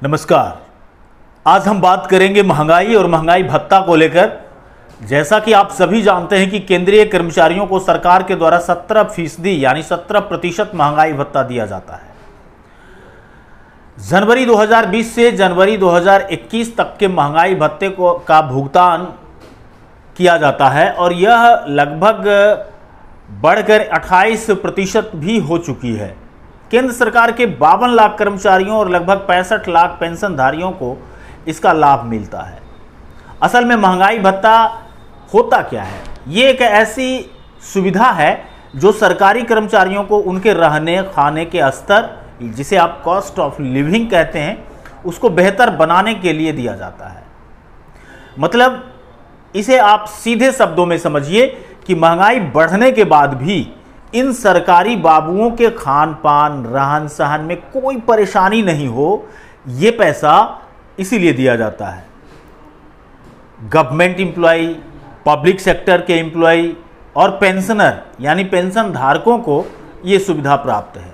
नमस्कार। आज हम बात करेंगे महंगाई और महंगाई भत्ता को लेकर। जैसा कि आप सभी जानते हैं कि केंद्रीय कर्मचारियों को सरकार के द्वारा 17% यानी 17% महंगाई भत्ता दिया जाता है। जनवरी 2020 से जनवरी 2021 तक के महंगाई भत्ते का भुगतान किया जाता है और यह लगभग बढ़कर 28% भी हो चुकी है। केंद्र सरकार के 52 लाख कर्मचारियों और लगभग 65 लाख पेंशनधारियों को इसका लाभ मिलता है। असल में महंगाई भत्ता होता क्या है? ये एक ऐसी सुविधा है जो सरकारी कर्मचारियों को उनके रहने खाने के स्तर, जिसे आप कॉस्ट ऑफ लिविंग कहते हैं, उसको बेहतर बनाने के लिए दिया जाता है। मतलब इसे आप सीधे शब्दों में समझिए कि महंगाई बढ़ने के बाद भी इन सरकारी बाबुओं के खान पान रहन सहन में कोई परेशानी नहीं हो, ये पैसा इसीलिए दिया जाता है। गवर्नमेंट एम्प्लॉय, पब्लिक सेक्टर के एम्प्लॉय और पेंशनर यानी पेंशन धारकों को ये सुविधा प्राप्त है।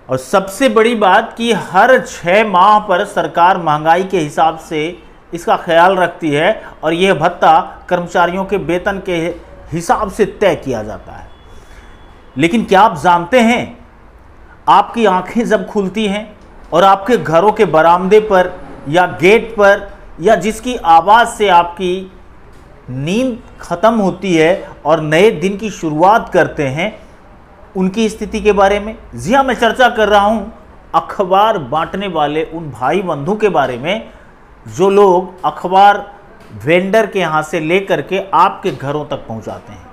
और सबसे बड़ी बात कि हर 6 माह पर सरकार महंगाई के हिसाब से इसका ख्याल रखती है और यह भत्ता कर्मचारियों के वेतन के हिसाब से तय किया जाता है। लेकिन क्या आप जानते हैं, आपकी आंखें जब खुलती हैं और आपके घरों के बरामदे पर या गेट पर या जिसकी आवाज़ से आपकी नींद खत्म होती है और नए दिन की शुरुआत करते हैं, उनकी स्थिति के बारे में? जी हाँ, मैं चर्चा कर रहा हूँ अखबार बांटने वाले उन भाई बंधु के बारे में जो लोग अखबार वेंडर के यहाँ से लेकर के आपके घरों तक पहुँचाते हैं।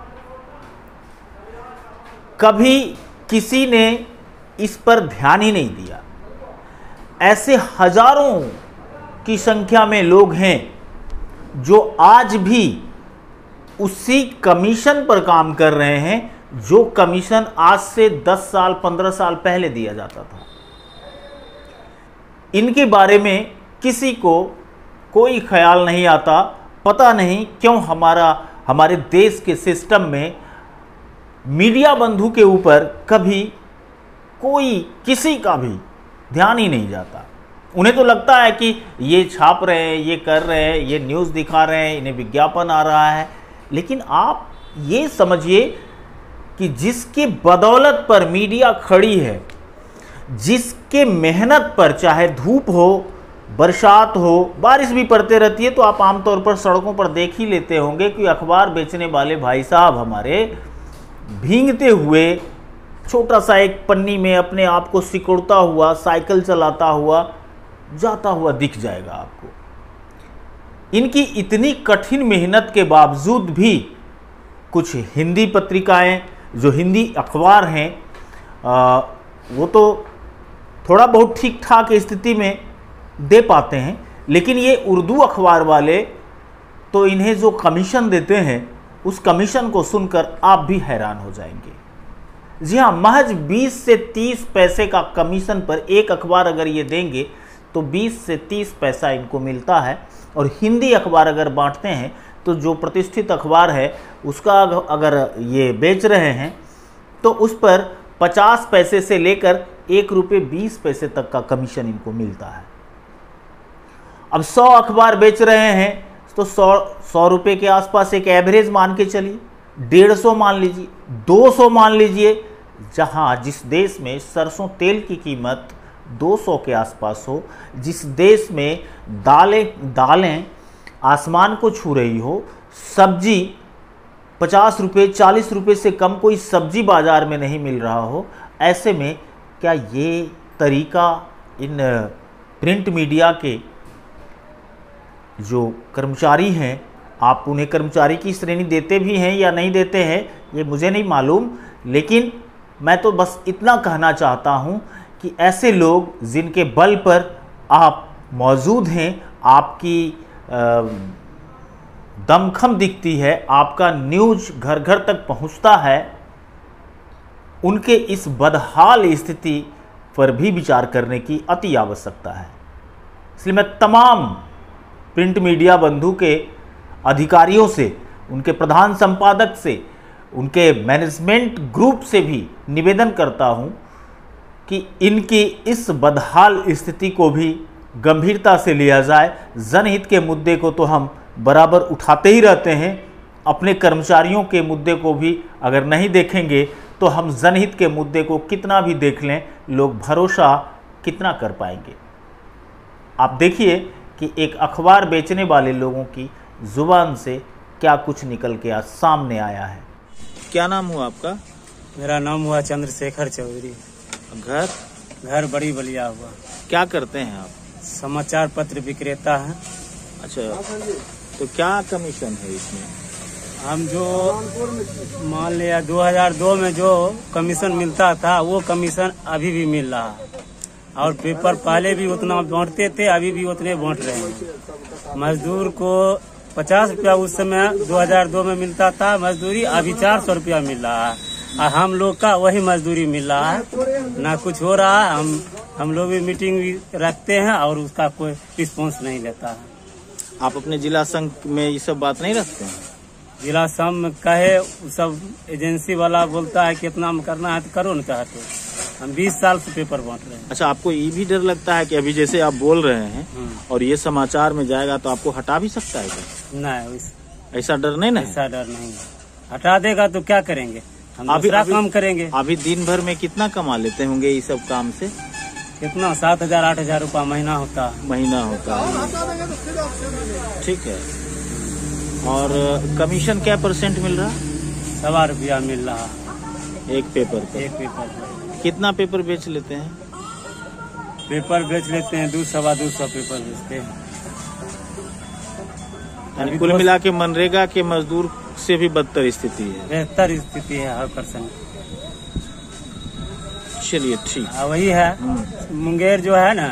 कभी किसी ने इस पर ध्यान ही नहीं दिया। ऐसे हजारों की संख्या में लोग हैं जो आज भी उसी कमीशन पर काम कर रहे हैं जो कमीशन आज से 10 साल 15 साल पहले दिया जाता था। इनके बारे में किसी को कोई ख्याल नहीं आता। पता नहीं क्यों हमारे देश के सिस्टम में मीडिया बंधु के ऊपर कभी कोई किसी का भी ध्यान ही नहीं जाता। उन्हें तो लगता है कि ये छाप रहे हैं, ये कर रहे हैं, ये न्यूज़ दिखा रहे हैं, इन्हें विज्ञापन आ रहा है। लेकिन आप ये समझिए कि जिसके बदौलत पर मीडिया खड़ी है, जिसके मेहनत पर, चाहे धूप हो, बरसात हो, बारिश भी पड़ते रहती है, तो आप आमतौर पर सड़कों पर देख ही लेते होंगे कि अखबार बेचने वाले भाई साहब हमारे भींगते हुए छोटा सा एक पन्नी में अपने आप को सिकुड़ता हुआ, साइकिल चलाता हुआ जाता हुआ दिख जाएगा आपको। इनकी इतनी कठिन मेहनत के बावजूद भी कुछ हिंदी पत्रिकाएं, जो हिंदी अखबार हैं, वो तो थोड़ा बहुत ठीक ठाक स्थिति में दे पाते हैं। लेकिन ये उर्दू अखबार वाले तो इन्हें जो कमीशन देते हैं, उस कमीशन को सुनकर आप भी हैरान हो जाएंगे। जी हाँ, महज 20 से 30 पैसे का कमीशन पर एक अखबार अगर ये देंगे तो 20 से 30 पैसा इनको मिलता है। और हिंदी अखबार अगर बांटते हैं तो जो प्रतिष्ठित अखबार है उसका अगर ये बेच रहे हैं तो उस पर 50 पैसे से लेकर 1 रुपये 20 पैसे तक का कमीशन इनको मिलता है। अब 100 अखबार बेच रहे हैं तो 100 रुपये के आसपास एक एवरेज मान के चलिए, 150 मान लीजिए, 200 मान लीजिए। जहाँ जिस देश में सरसों तेल की कीमत 200 के आसपास हो, जिस देश में दालें आसमान को छू रही हो, सब्जी 50 रुपये 40 रुपये से कम कोई सब्जी बाज़ार में नहीं मिल रहा हो, ऐसे में क्या ये तरीका इन प्रिंट मीडिया के जो कर्मचारी हैं, आप उन्हें कर्मचारी की श्रेणी देते भी हैं या नहीं देते हैं ये मुझे नहीं मालूम, लेकिन मैं तो बस इतना कहना चाहता हूं कि ऐसे लोग जिनके बल पर आप मौजूद हैं, आपकी दमखम दिखती है, आपका न्यूज़ घर घर तक पहुंचता है, उनके इस बदहाल स्थिति पर भी विचार करने की अति आवश्यकता है। इसलिए मैं तमाम प्रिंट मीडिया बंधु के अधिकारियों से, उनके प्रधान संपादक से, उनके मैनेजमेंट ग्रुप से भी निवेदन करता हूं कि इनकी इस बदहाल स्थिति को भी गंभीरता से लिया जाए। जनहित के मुद्दे को तो हम बराबर उठाते ही रहते हैं, अपने कर्मचारियों के मुद्दे को भी अगर नहीं देखेंगे तो हम जनहित के मुद्दे को कितना भी देख लें, लोग भरोसा कितना कर पाएंगे। आप देखिए कि एक अखबार बेचने वाले लोगों की जुबान से क्या कुछ निकल के आज सामने आया है। क्या नाम हुआ आपका? मेरा नाम हुआ चंद्रशेखर चौधरी। घर बड़ी बलिया हुआ। क्या करते हैं आप? समाचार पत्र विक्रेता है। अच्छा, तो क्या कमीशन है इसमें? हम जो मान लिया 2002 में जो कमीशन मिलता था वो कमीशन अभी भी मिल रहा है, और पेपर पहले भी उतना बांटते थे, अभी भी उतने बांट रहे हैं। मजदूर को 50 रुपया उस समय 2002 में मिलता था मजदूरी, अभी 400 रुपया मिल रहा है, और हम लोग का वही मजदूरी मिल रहा है, ना कुछ हो रहा है। हम लोग भी मीटिंग भी रखते हैं और उसका कोई रिस्पॉन्स नहीं लेता है। आप अपने जिला संघ में ये सब बात नहीं रखते हैं? जिला संघ में कहे सब एजेंसी वाला बोलता है कि इतना में करना है तो करो न चाहते। हम 20 साल से पेपर बांट रहे हैं। अच्छा, आपको ये भी डर लगता है कि अभी जैसे आप बोल रहे हैं और ये समाचार में जाएगा तो आपको हटा भी सकता है क्या? नहीं, ऐसा डर नहीं ना? ऐसा डर नहीं। हटा देगा तो क्या करेंगे, हम दूसरा काम करेंगे। अभी दिन भर में कितना कमा लेते होंगे ये सब काम से? कितना 7,000-8,000 रुपया महीना होता है। ठीक है। और कमीशन क्या % मिल रहा? 1.25 रुपया मिल रहा एक पेपर पे। एक पेपर पे। कितना पेपर बेच लेते हैं? पेपर बेच लेते हैं 200-250 पेपर बेचते हैं। यानी कुल मिला के मनरेगा के मजदूर से भी बदतर स्थिति है। बेहतर स्थिति है 100%। चलिए ठीक है। वही है मुंगेर जो है ना,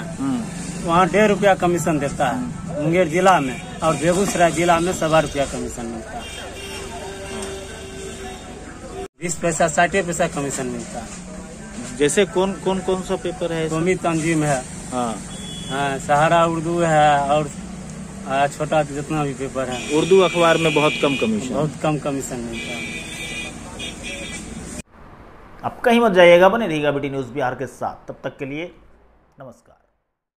वहाँ 1.5 रुपया कमीशन देता है मुंगेर जिला में, और बेगूसराय जिला में 1.25 रुपया कमीशन मिलता है। 20 पैसा 60 पैसा कमीशन मिलता है। जैसे कौन सा पेपर है? कौमी तंजीम है, हाँ, सहारा उर्दू है, और छोटा जितना भी पेपर है। उर्दू अखबार में बहुत कम कमीशन मिलता है। आप कहीं मत जाइएगा, बने रहिएगा BT न्यूज़ बिहार के साथ। तब तक के लिए नमस्कार।